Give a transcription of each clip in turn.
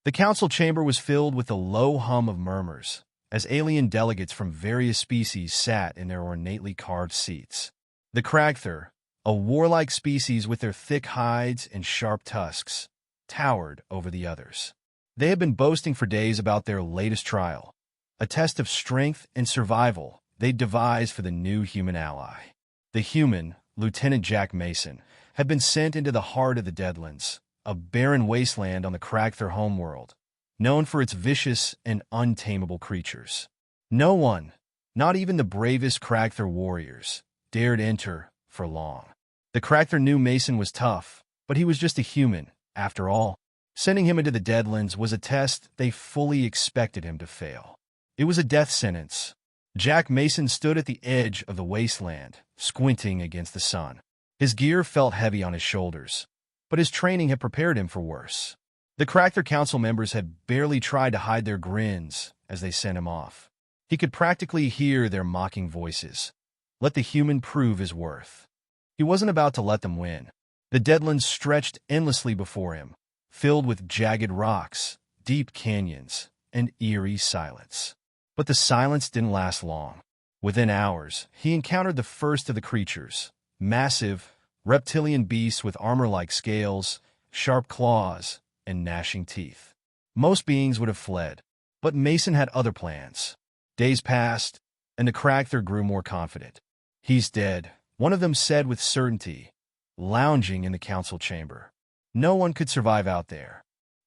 The council chamber was filled with a low hum of murmurs, as alien delegates from various species sat in their ornately carved seats. The Kragthar, a warlike species with their thick hides and sharp tusks, towered over the others. They had been boasting for days about their latest trial, a test of strength and survival they'd devised for the new human ally. The human, Lieutenant Jack Mason, had been sent into the heart of the Deadlands, a barren wasteland on the Kragthar homeworld, known for its vicious and untamable creatures. No one, not even the bravest Kragthar warriors, dared enter for long. The Kragthar knew Mason was tough, but he was just a human, after all. Sending him into the Deadlands was a test they fully expected him to fail. It was a death sentence. Jack Mason stood at the edge of the wasteland, squinting against the sun. His gear felt heavy on his shoulders, but his training had prepared him for worse. The Kragthar Council members had barely tried to hide their grins as they sent him off. He could practically hear their mocking voices. Let the human prove his worth. He wasn't about to let them win. The Deadlands stretched endlessly before him, filled with jagged rocks, deep canyons, and eerie silence. But the silence didn't last long. Within hours, he encountered the first of the creatures, massive, reptilian beasts with armor-like scales, sharp claws, and gnashing teeth. Most beings would have fled, but Mason had other plans. Days passed, and the Kragthar grew more confident. "He's dead," one of them said with certainty, lounging in the council chamber. "No one could survive out there."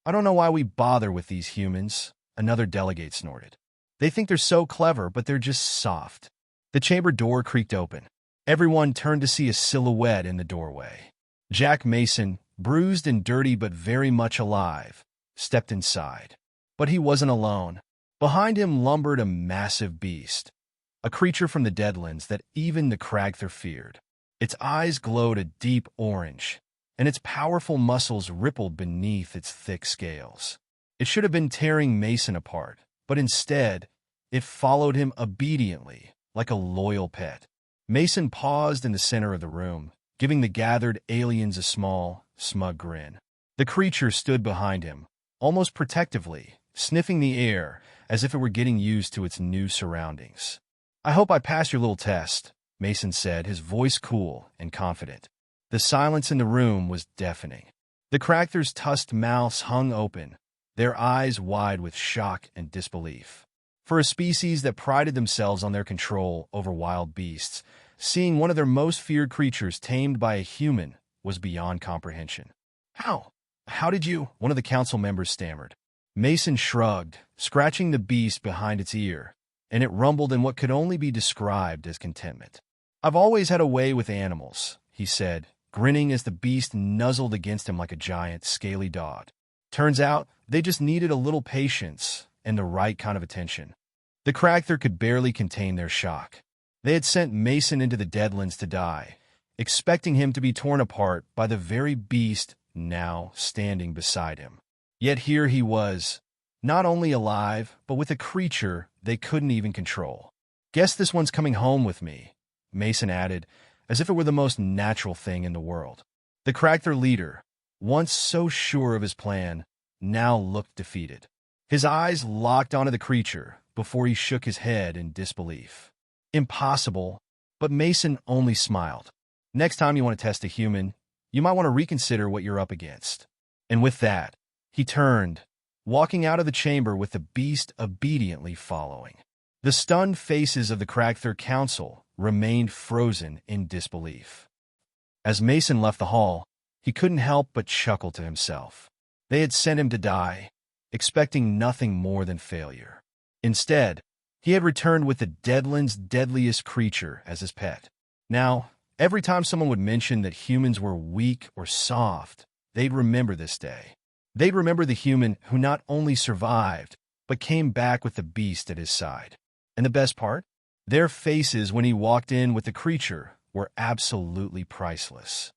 "I don't know why we bother with these humans," another delegate snorted. "They think they're so clever, but they're just soft." The chamber door creaked open. Everyone turned to see a silhouette in the doorway. Jack Mason, bruised and dirty but very much alive, stepped inside. But he wasn't alone. Behind him lumbered a massive beast, a creature from the Deadlands that even the Kragthar feared. Its eyes glowed a deep orange, and its powerful muscles rippled beneath its thick scales. It should have been tearing Mason apart, but instead, it followed him obediently, like a loyal pet. Mason paused in the center of the room, giving the gathered aliens a small, smug grin. The creature stood behind him, almost protectively, sniffing the air as if it were getting used to its new surroundings. "I hope I pass your little test," Mason said, his voice cool and confident. The silence in the room was deafening. The Kragthar's tusked mouths hung open, their eyes wide with shock and disbelief. For a species that prided themselves on their control over wild beasts, seeing one of their most feared creatures tamed by a human was beyond comprehension. How did you?" one of the council members stammered. Mason shrugged, scratching the beast behind its ear, and it rumbled in what could only be described as contentment. "I've always had a way with animals," he said, grinning as the beast nuzzled against him like a giant, scaly dog. "Turns out they just needed a little patience and the right kind of attention." The Kragthar could barely contain their shock. They had sent Mason into the Deadlands to die, expecting him to be torn apart by the very beast now standing beside him. Yet here he was, not only alive, but with a creature they couldn't even control. "Guess this one's coming home with me," Mason added, as if it were the most natural thing in the world. The Kragthar leader, once so sure of his plan, now looked defeated. His eyes locked onto the creature before he shook his head in disbelief. "Impossible," but Mason only smiled. "Next time you want to test a human, you might want to reconsider what you're up against." And with that, he turned, walking out of the chamber with the beast obediently following. The stunned faces of the Kragthar Council remained frozen in disbelief. As Mason left the hall, he couldn't help but chuckle to himself. They had sent him to die, expecting nothing more than failure. Instead, he had returned with the Deadlands' deadliest creature as his pet. Now, every time someone would mention that humans were weak or soft, they'd remember this day. They'd remember the human who not only survived, but came back with the beast at his side. And the best part? Their faces when he walked in with the creature were absolutely priceless.